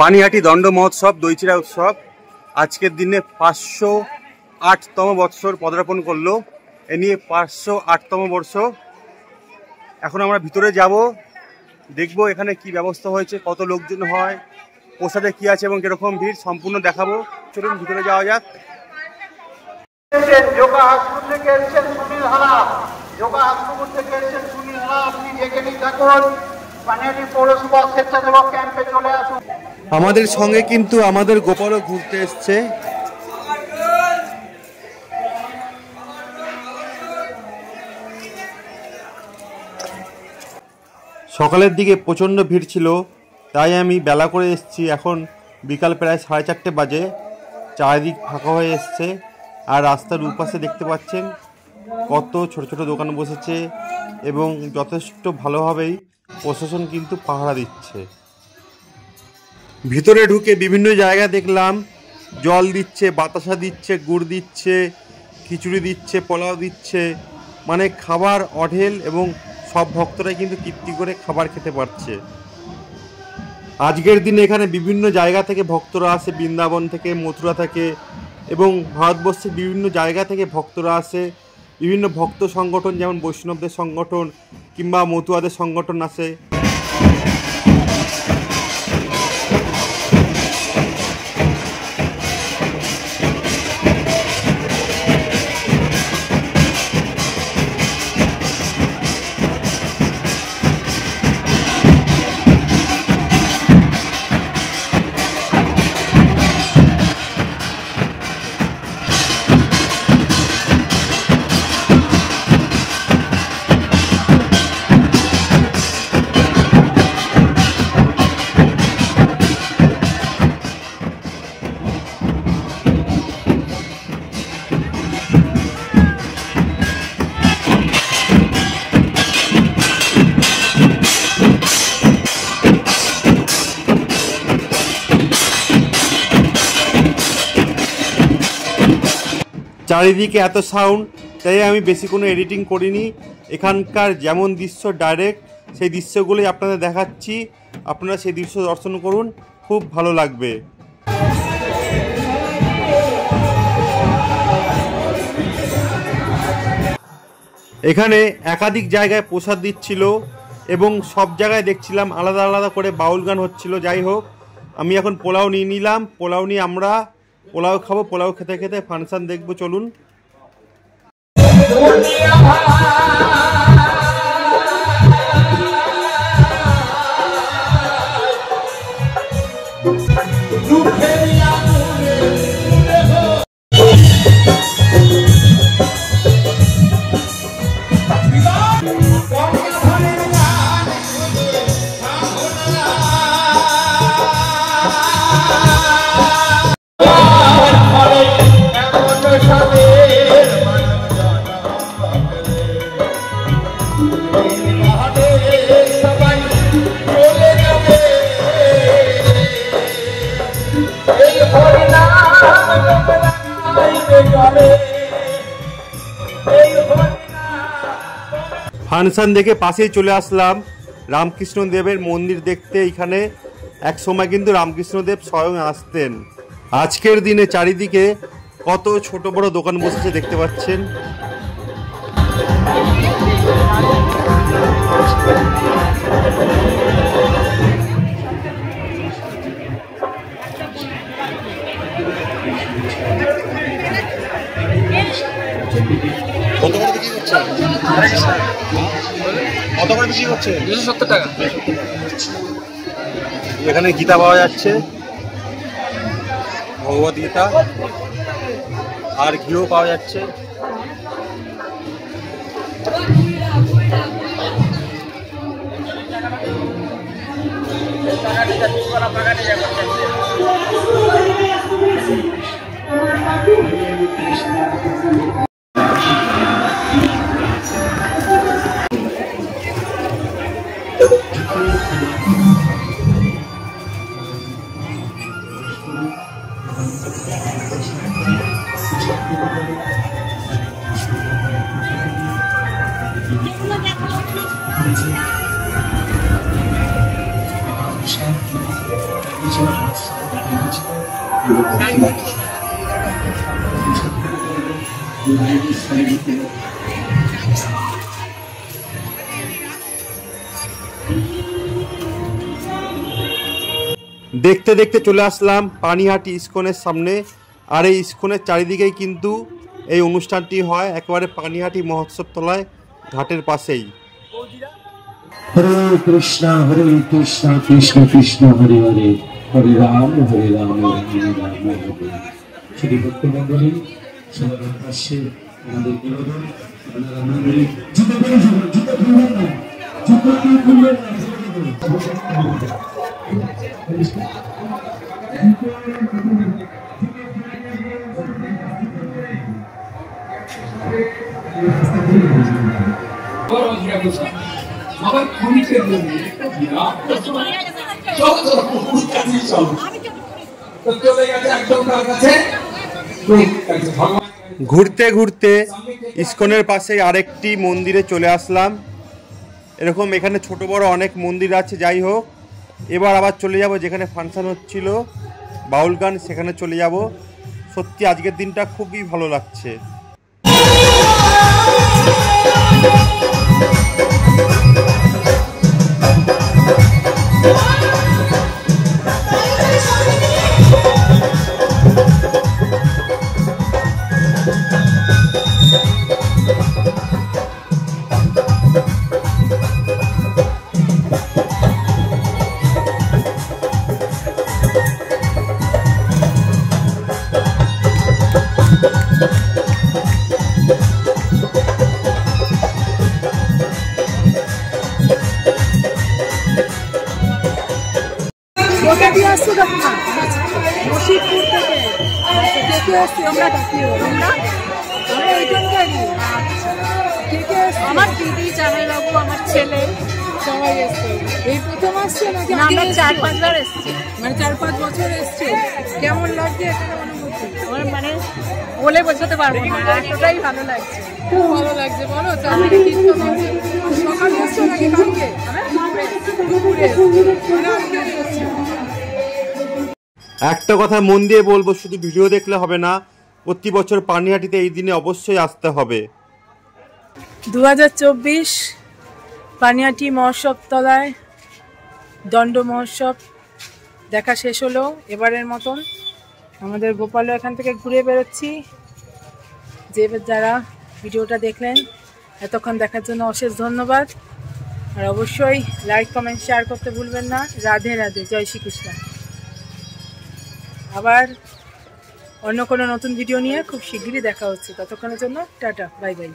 পানিহাটি দণ্ড মহোৎসব দইচিড়া উৎসব আজকের দিনে 508তম বৎসর পদার্পণ করলো। এ নিয়ে 508তম বর্ষ। এখন আমরা ভিতরে যাব, দেখবো এখানে কি ব্যবস্থা হয়েছে, কত লোকজন হয়, প্রসাদে কি আছে এবং কিরকম ভিড় সম্পূর্ণ দেখাবো। চলুন ভিতরে যাওয়া যাক। আমাদের সঙ্গে কিন্তু আমাদের গোপালও ঘুরতে এসছে। সকালের দিকে প্রচণ্ড ভিড় ছিল, তাই আমি বেলা করে এসেছি। এখন বিকাল প্রায় 4:30 বাজে। চারিদিক ফাঁকা হয়ে এসছে, আর রাস্তার উপাশে দেখতে পাচ্ছেন কত ছোট ছোট দোকান বসেছে এবং যথেষ্ট ভালোভাবেই প্রশাসন কিন্তু পাহারা দিচ্ছে। ভিতরে ঢুকে বিভিন্ন জায়গা দেখলাম, জল দিচ্ছে, বাতাসা দিচ্ছে, গুড় দিচ্ছে, খিচুড়ি দিচ্ছে, পোলাও দিচ্ছে, মানে খাবার অঢেল এবং সব ভক্তরাই কিন্তু তৃপ্তি করে খাবার খেতে পারছে। আজকের দিনে এখানে বিভিন্ন জায়গা থেকে ভক্তরা আসে, বৃন্দাবন থেকে, মথুরা থেকে এবং ভারতবর্ষের বিভিন্ন জায়গা থেকে ভক্তরা আসে। বিভিন্ন ভক্ত সংগঠন যেমন বৈষ্ণবদের সংগঠন কিংবা মতুয়াদের সংগঠন আসে। চারিদিকে এত সাউন্ড, তাই আমি বেশি কোনো এডিটিং করিনি। এখানকার যেমন দৃশ্য ডাইরেক্ট, সেই দৃশ্যগুলোই আপনাদের দেখাচ্ছি। আপনারা সেই দৃশ্য দর্শন করুন, খুব ভালো লাগবে। এখানে একাধিক জায়গায় প্রসাদ দিচ্ছিল এবং সব জায়গায় দেখছিলাম আলাদা আলাদা করে বাউল গান হচ্ছিল। যাই হোক, আমি এখন পোলাও নিয়ে নিলাম। পোলাও নিয়ে আমরা পোলাও খাবো। পোলাও খেতে খেতে ফাংশন দেখবো। চলুন। ফাংশন দেখে পাশেই চলে আসলাম রামকৃষ্ণ দেবের মন্দির দেখতে। এখানে এক সময় কিন্তু রামকৃষ্ণ দেব স্বয়ং আসতেন। আজকের দিনে চারিদিকে কত ছোট বড় দোকান বসেছে দেখতে পাচ্ছেন। কত করে বিক্রি করছে? 270 টাকা। এখানে গীতা পাওয়া যাচ্ছে, ভগবত গীতা, আর ঘিও পাওয়া যাচ্ছে। দেখতে দেখতে চলে আসলাম পানিহাটি ইস্কনের সামনে। আর এই ইস্কনের চারিদিকেই কিন্তু এই অনুষ্ঠানটি হয়, একেবারে পানিহাটি মহোৎসব তলায় ঘাটের পাশেই। হরে কৃষ্ণ কৃষ্ণ কৃষ্ণ হরে হরে, হরে রাম রাম রাম হরে। শ্রী ভক্তমণ্ডলী সবার পাশে আমাদের নিবেদন, আপনারা মন্দিরে জুতো খুলবেন না, জুতো খুলবেন না। ঘুরতে ঘুরতে ইস্কনের পাশে আরেকটি মন্দিরে চলে আসলাম। এরকম এখানে ছোট বড় অনেক মন্দির আছে। যাই হোক, এবার আবার চলে যাব যেখানে ফাংশন হচ্ছিল বাউল গান, সেখানে চলে যাব। সত্যি আজকের দিনটা খুবই ভালো লাগছে। আমার দিদি, জামাইবাবু, আমার ছেলে সবাই এসছে। এই প্রথম আসছে নাকি? আমরা 4-5 বার এসছি, মানে 4-5 বছর এসছে। কেমন লাগছে এখানে অনুভূতি? আমার মানে বলে বোঝাতে পারবো না, এতটাই ভালো লাগছে। খুব ভালো লাগছে। বলো, চারদিকে কীর্তন হচ্ছে। সকালে এসছো নাকি কালকে? একটা কথা মন দিয়ে বলবো, শুধু ভিডিও দেখলে হবে না, প্রতি বছর পানিহাটিতে এই দিনে অবশ্যই আসতে হবে। 2024 পানিহাটি মহোৎসব তলায় দণ্ড মহোৎসব দেখা শেষ হলো এবারের মতন। আমাদের গোপালও এখান থেকে ঘুরে বেরোচ্ছি। যারা ভিডিওটা দেখলেন এতক্ষণ দেখার জন্য অশেষ ধন্যবাদ। আর অবশ্যই লাইক, কমেন্ট, শেয়ার করতে ভুলবেন না। রাধে রাধে, জয় শ্রীকৃষ্ণ। আবার অন্য কোনো নতুন ভিডিও নিয়ে খুব শিগগিরই দেখা হচ্ছে। ততক্ষণের জন্য টাটা, বাই বাই।